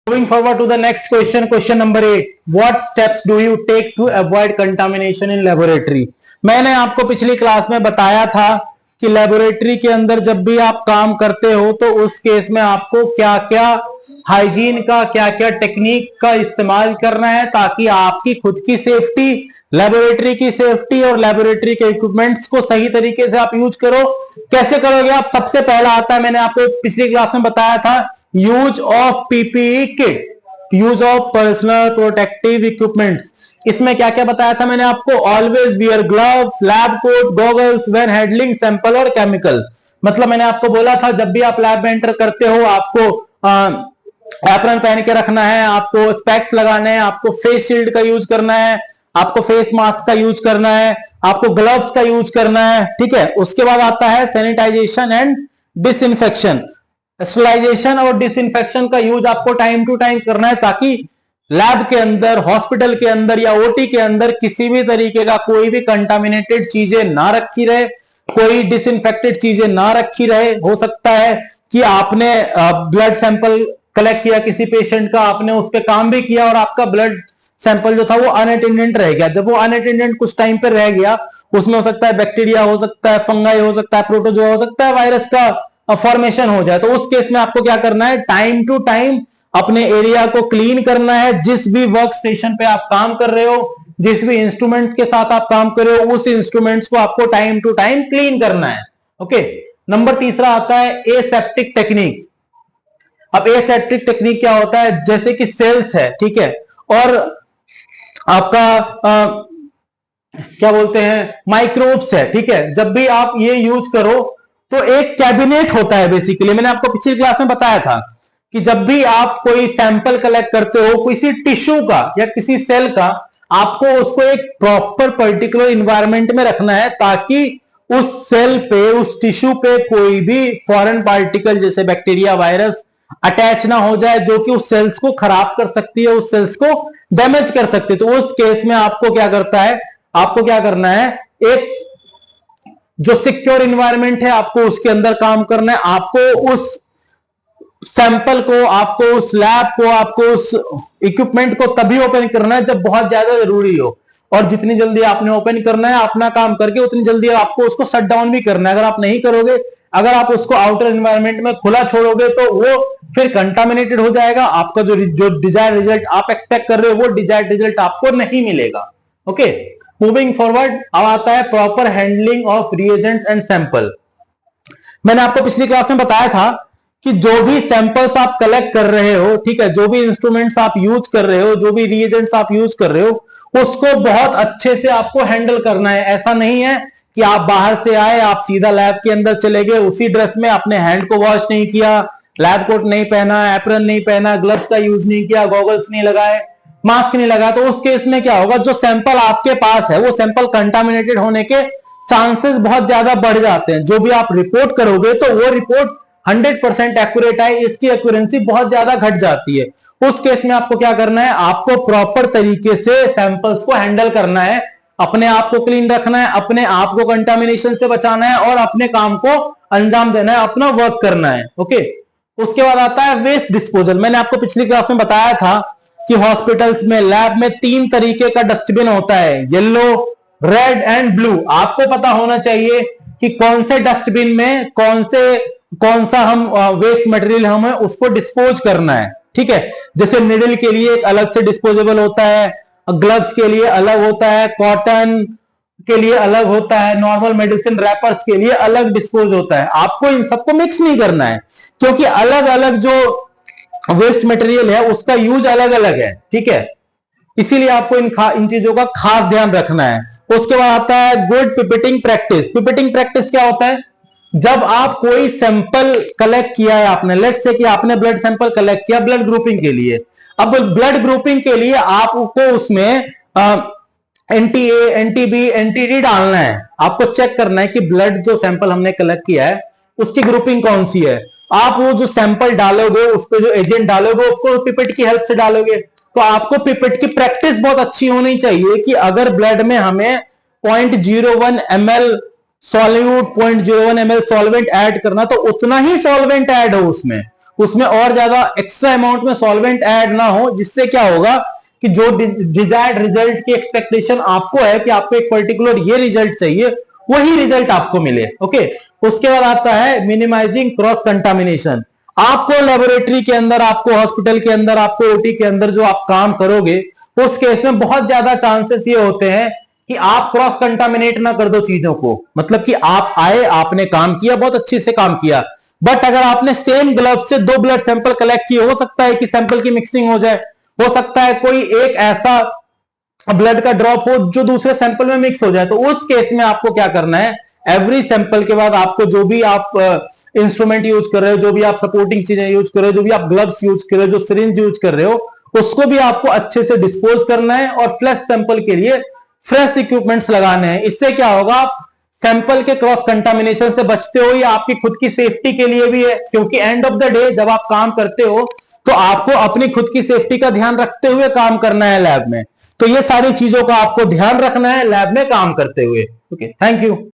Moving forward to the next question, question number 8. What steps do you take to avoid contamination in laboratory? मैंने आपको पिछली class में बताया था कि लेबोरेटरी के अंदर जब भी आप काम करते हो तो उस केस में आपको क्या क्या हाइजीन का क्या क्या टेक्निक का इस्तेमाल करना है ताकि आपकी खुद की सेफ्टी, लेबोरेटरी की सेफ्टी और लेबोरेटरी के इक्विपमेंट्स को सही तरीके से आप यूज करो। कैसे करोगे आप? सबसे पहला आता है, मैंने आपको पिछली क्लास में बताया था, use of PPE kit, use of personal protective equipments. इसमें क्या क्या बताया था मैंने आपको? Always wear gloves, lab coat, goggles when handling sample और केमिकल। मतलब मैंने आपको बोला था जब भी आप लैब में एंटर करते हो आपको एप्रन पहन के रखना है, आपको स्पेक्स लगाने हैं, आपको फेस शील्ड का यूज करना है, आपको फेस मास्क का यूज करना है, आपको ग्लव्स का यूज करना है। ठीक है, उसके बाद आता है सैनिटाइजेशन एंड डिसइंफेक्शन। स्टरलाइजेशन और डिसइंफेक्शन का यूज आपको टाइम टू टाइम करना है ताकि लैब के अंदर, हॉस्पिटल के अंदर या ओटी के अंदर किसी भी तरीके का कोई भी कंटामिनेटेड चीजें ना रखी रहे, कोई डिसइंफेक्टेड चीजें ना रखी रहे। हो सकता है कि आपने ब्लड सैंपल कलेक्ट किया किसी पेशेंट का, आपने उस पर काम भी किया और आपका ब्लड सैंपल जो था वो अनअटेंडेंट रह गया। जब वो अनअटेंडेंट कुछ टाइम पर रह गया, उसमें हो सकता है बैक्टीरिया, हो सकता है फंगाई, हो सकता है प्रोटोजोआ, हो सकता है वायरस का फॉर्मेशन हो जाए। तो उस केस में आपको क्या करना है? टाइम टू टाइम अपने एरिया को क्लीन करना है। जिस भी वर्क स्टेशन पे आप काम कर रहे हो, जिस भी इंस्ट्रूमेंट के साथ आप काम कर रहे हो, उस इंस्ट्रूमेंट्स को आपको टाइम टू टाइम क्लीन करना है। ओके, नंबर तीसरा आता है एसेप्टिक टेक्निक। अब एसेप्टिक टेक्निक क्या होता है? जैसे कि सेल्स है, ठीक है, और आपका क्या बोलते हैं, माइक्रोब्स है, ठीक है। जब भी आप ये यूज करो तो एक कैबिनेट होता है बेसिकली। मैंने आपको पिछली क्लास में बताया था कि जब भी आप कोई सैंपल कलेक्ट करते हो किसी टिश्यू का या किसी सेल का, आपको उसको एक प्रॉपर पर्टिकुलर इन्वायरमेंट में रखना है ताकि उस सेल पे, उस टिश्यू पे कोई भी फॉरेन पार्टिकल जैसे बैक्टीरिया, वायरस अटैच ना हो जाए जो कि उस सेल्स को खराब कर सकती है, उस सेल्स को डैमेज कर सकती है। तो उस केस में आपको क्या करता है, आपको क्या करना है, एक जो सिक्योर इन्वायरमेंट है आपको उसके अंदर काम करना है। आपको उस सैंपल को, आपको उस लैब को, आपको उस इक्विपमेंट को तभी ओपन करना है जब बहुत ज्यादा जरूरी हो, और जितनी जल्दी आपने ओपन करना है अपना काम करके उतनी जल्दी आपको उसको शट डाउन भी करना है। अगर आप नहीं करोगे, अगर आप उसको आउटर एनवायरनमेंट में खुला छोड़ोगे तो वो फिर कंटामिनेटेड हो जाएगा। आपका जो डिजायर्ड रिजल्ट आप एक्सपेक्ट कर रहे हो वो डिजायर्ड रिजल्ट आपको नहीं मिलेगा। ओके, मूविंग फॉरवर्ड, अब आता है proper handling of reagents and sample. मैंने आपको पिछली क्लास में बताया था कि जो भी सैंपल्स आप कलेक्ट कर रहे हो, ठीक है, जो भी इंस्ट्रूमेंट्स आप यूज कर रहे हो, जो भी रिएजेंट्स आप यूज कर रहे हो, उसको बहुत अच्छे से आपको हैंडल करना है। ऐसा नहीं है कि आप बाहर से आए, आप सीधा लैब के अंदर चले गए, उसी ड्रेस में अपने हैंड को वॉश नहीं किया, लैब कोट नहीं पहना, एप्रन नहीं पहना, ग्लव्स का यूज नहीं किया, गॉगल्स नहीं लगाए, मास्क नहीं लगाया, तो उस केस में क्या होगा, जो सैंपल आपके पास है वो सैंपल कंटामिनेटेड होने के चांसेस बहुत ज्यादा बढ़ जाते हैं। जो भी आप रिपोर्ट करोगे तो वो रिपोर्ट 100% एक्यूरेट है, इसकी एक्यूरेंसी बहुत ज्यादा घट जाती है। उस केस में आपको क्या करना है, आपको प्रॉपर तरीके से सैंपल्स को हैंडल करना है, अपने आप को क्लीन रखना है, अपने आप को कंटामिनेशन से बचाना है और अपने काम को अंजाम देना है, अपना वर्क करना है। ओके, उसके बाद आता है वेस्ट डिस्पोजल। मैंने आपको पिछली क्लास में बताया था कि हॉस्पिटल्स में, लैब में 3 तरीके का डस्टबिन होता है, येलो, रेड एंड ब्लू। आपको पता होना चाहिए कि कौन से डस्टबिन में कौन सा हम वेस्ट मटेरियल हमें उसको डिस्पोज करना है। ठीक है, जैसे निडल के लिए एक अलग से डिस्पोजेबल होता है, ग्लव्स के लिए अलग होता है, कॉटन के लिए अलग होता है, नॉर्मल मेडिसिन रैपर्स के लिए अलग डिस्पोज होता है। आपको इन सबको मिक्स नहीं करना है क्योंकि अलग अलग जो वेस्ट मटेरियल है उसका यूज अलग अलग है। ठीक है, इसीलिए आपको इन चीजों का खास ध्यान रखना है। उसके बाद आता है गुड पिपेटिंग प्रैक्टिस। पिपेटिंग प्रैक्टिस क्या होता है? जब आप कोई सैंपल कलेक्ट किया है आपने, लेट्स से कि आपने ब्लड सैंपल कलेक्ट किया ब्लड ग्रुपिंग के लिए। अब ब्लड ग्रुपिंग के लिए आपको उसमें anti A, anti B, anti D डालना है। आपको चेक करना है कि ब्लड जो सैंपल हमने कलेक्ट किया है उसकी ग्रुपिंग कौन सी है। आप वो जो सैंपल डालोगे, उस पर जो एजेंट डालोगे उसको पिपेट की हेल्प से डालोगे। तो आपको पिपेट की प्रैक्टिस बहुत अच्छी होनी चाहिए कि अगर ब्लड में हमें 0.01 ml solute, 0.01 ml solvent add करना तो उतना ही सॉल्वेंट ऐड हो उसमें, उसमें और ज्यादा एक्स्ट्रा अमाउंट में सॉल्वेंट ऐड ना हो, जिससे क्या होगा कि जो डिजायर्ड रिजल्ट की एक्सपेक्टेशन आपको है कि आपको एक पर्टिकुलर ये रिजल्ट चाहिए, वही रिजल्ट आपको मिले। ओके, उसके बाद आता है मिनिमाइजिंग क्रॉस कंटामिनेशन। आपको लेबोरेटरी के अंदर, आपको हॉस्पिटल के अंदर, आपको ओटी के अंदर जो आप काम करोगे, उस केस में बहुत ज्यादा चांसेस ये होते हैं कि आप क्रॉस कंटामिनेट ना कर दो चीजों को। मतलब कि आप आए, आपने काम किया, बहुत अच्छे से काम किया, बट अगर आपने सेम ग्लव से 2 ब्लड सैंपल कलेक्ट किए, हो सकता है कि सैंपल की मिक्सिंग हो जाए, हो सकता है कोई एक ऐसा ब्लड का ड्रॉप हो जो दूसरे सैंपल में मिक्स हो जाए। तो उस केस में आपको क्या करना है, एवरी सैंपल के बाद आपको जो भी आप इंस्ट्रूमेंट यूज कर रहे हो, जो भी आप सपोर्टिंग चीजें यूज कर रहे हो, जो भी आप ग्लव्स यूज कर रहे हो, जो सिरिंज यूज कर रहे हो, उसको भी आपको अच्छे से डिस्पोज करना है और फ्लैश सैंपल के लिए फ्रेश इक्विपमेंट्स लगाने हैं। इससे क्या होगा, आप सैंपल के क्रॉस कंटामिनेशन से बचते हो, या आपकी खुद की सेफ्टी के लिए भी है, क्योंकि एंड ऑफ द डे जब आप काम करते हो तो आपको अपनी खुद की सेफ्टी का ध्यान रखते हुए काम करना है लैब में। तो ये सारी चीजों का आपको ध्यान रखना है लैब में काम करते हुए। Okay, thank you.